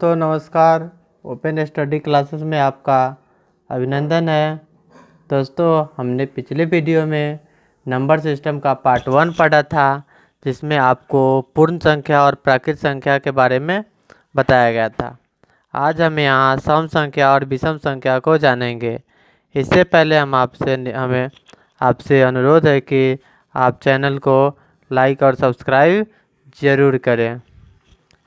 दोस्तों नमस्कार। Open study classes में आपका अभिनंदन है। दोस्तों हमने पिछले वीडियो में नंबर सिस्टम का पार्ट 1 पढ़ा था, जिसमें आपको पूर्ण संख्या और प्राकृत संख्या के बारे में बताया गया था। आज हम यहाँ सम संख्या और विषम संख्या को जानेंगे। इससे पहले हमें आपसे अनुरोध है कि आप चैनल को लाइक और सब्सक्राइब ज़रूर करें।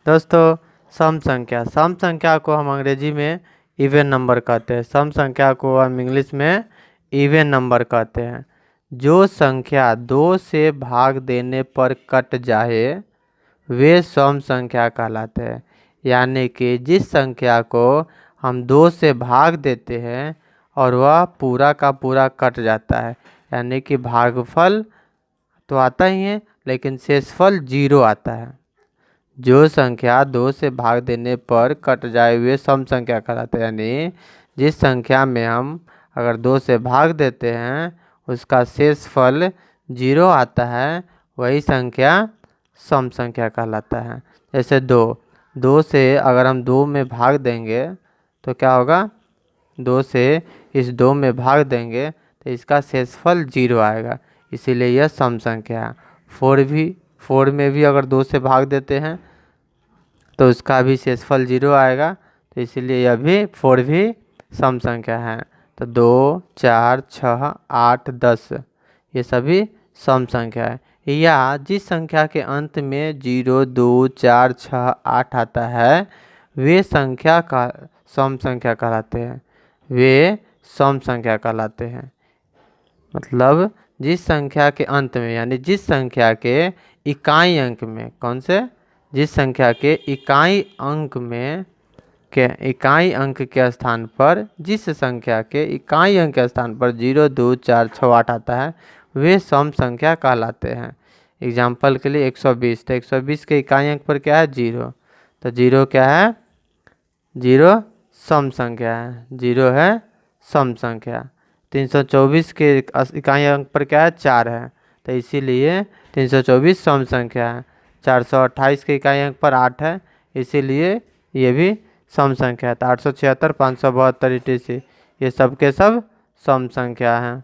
दोस्तों सम संख्या को हम अंग्रेजी में इवन नंबर कहते हैं। सम संख्या को हम इंग्लिश में इवन नंबर कहते हैं। जो संख्या 2 से भाग देने पर कट जाए वे सम संख्या कहलाते हैं। यानी कि जिस संख्या को हम 2 से भाग देते हैं और वह पूरा का पूरा कट जाता है, यानी कि भागफल तो आता ही है लेकिन शेषफल 0 आता है। जो संख्या 2 से भाग देने पर कट जाए वे सम संख्या कहलाते हैं। यानी जिस संख्या में हम अगर 2 से भाग देते हैं उसका शेषफल 0 आता है, वही संख्या सम संख्या कहलाता है। जैसे 2 से अगर हम 2 में भाग देंगे तो क्या होगा, 2 से इस 2 में भाग देंगे तो इसका शेषफल 0 आएगा, इसीलिए यह सम संख्या है। 4 में भी अगर 2 से भाग देते हैं तो उसका भी शेषफल 0 आएगा, तो इसीलिए यह भी 4 भी सम संख्या है। तो 2, 4, 6, 8, 10 ये सभी सम संख्या है। या जिस संख्या के अंत में 0, 2, 4, 6, 8 आता है वे संख्या का सम संख्या कहलाते हैं। वे सम संख्या कहलाते हैं। मतलब जिस संख्या के अंत में, यानी जिस संख्या के इकाई अंक में, कौन से, जिस संख्या के इकाई अंक में इकाई अंक के स्थान पर, जिस संख्या के इकाई अंक के स्थान पर 0, 2, 4, 6, 8 आता है वे सम संख्या कहलाते हैं। एग्जाम्पल के लिए 120, तो 120 के इकाई अंक पर क्या है, 0, तो 0 क्या है, 0 सम संख्या है, 0 है सम संख्या। 324 के इकाई अंक पर क्या है, 4 है, तो इसीलिए 324 सम संख्या है। 428 के इकाई अंक पर 8 है, इसीलिए ये भी सम संख्या है। तो 876, 572 etc ये सब के सब सम संख्या हैं।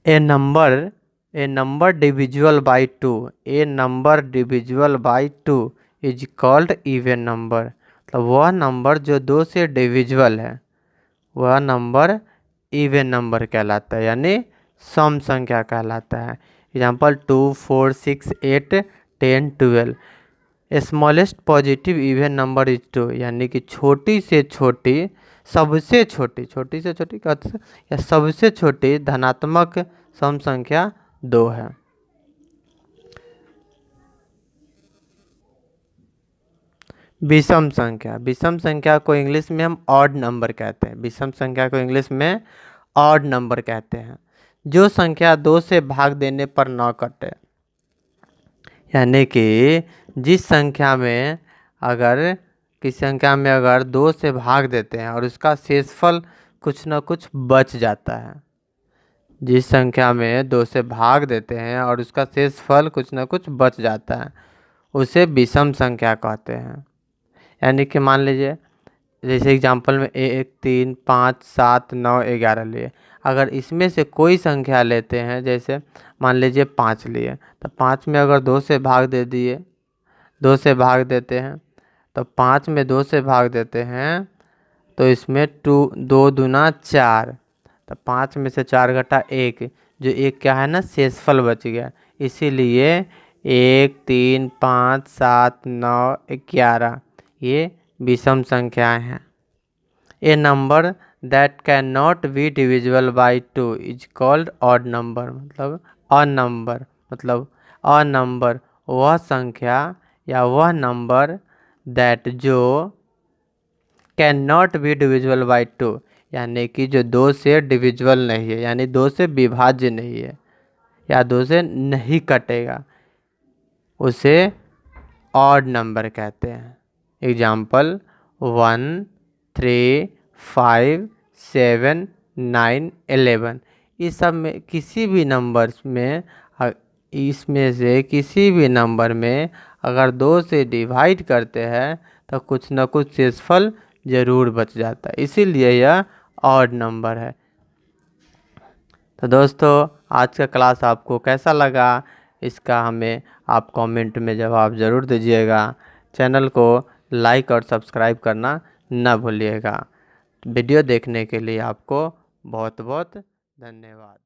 A number divisible by 2, a number divisible by 2 is called even number. मतलब वह नंबर जो 2 से डिविजिबल है वह नंबर इवन नंबर कहलाता है, यानी सम संख्या कहलाता है। Example 2, 4, 6, 8, 10, 12। Smallest positive even number is 2, यानी कि छोटी से छोटी, सबसे छोटी, छोटी से छोटी कहते हैं, या सबसे छोटी धनात्मक सम संख्या 2 है। विषम संख्या को इंग्लिश में हम ऑड नंबर कहते हैं। विषम संख्या को इंग्लिश में ऑड नंबर कहते हैं। जो संख्या 2 से भाग देने पर न कटे, यानी कि जिस संख्या में अगर किसी संख्या में अगर 2 से भाग देते हैं और उसका शेषफल कुछ न कुछ बच जाता है, जिस संख्या में 2 से भाग देते हैं और उसका शेषफल कुछ न कुछ बच जाता है उसे विषम संख्या कहते हैं। यानी कि मान लीजिए, जैसे एग्जांपल में 1, 3, 5, 7, 9, 11 लिए, अगर इसमें से कोई संख्या लेते हैं, जैसे मान लीजिए 5 लिए, तो 5 में अगर 2 से भाग दे दिए, 2 से भाग देते हैं, तो 5 में 2 से भाग देते हैं तो इसमें 2 दूना 4, तो 5 में से 4 घटा 1, जो 1 क्या है ना, शेषफल बच गया, इसीलिए 1, 3, 5, 7, 9, 11 ये विषम संख्याएं हैं। A number that can not be divisible by 2 is called odd number. मतलब अनंबर वह संख्या या वह नंबर दैट जो can not be divisible by 2, यानी कि जो 2 से डिविजिबल नहीं है, यानी 2 से विभाज्य नहीं है या 2 से नहीं कटेगा, उसे ऑड नंबर कहते हैं। एग्जाम्पल 1, 3, 5, 7, 9, 11। इस सब में किसी भी नंबर में, इसमें से किसी भी नंबर में अगर 2 से डिवाइड करते हैं तो कुछ न कुछ शेषफल ज़रूर बच जाता है, इसीलिए यह ऑड नंबर है। तो दोस्तों आज का क्लास आपको कैसा लगा, इसका हमें आप कमेंट में जवाब ज़रूर दीजिएगा। चैनल को लाइक और सब्सक्राइब करना न भूलिएगा। वीडियो देखने के लिए आपको बहुत बहुत धन्यवाद।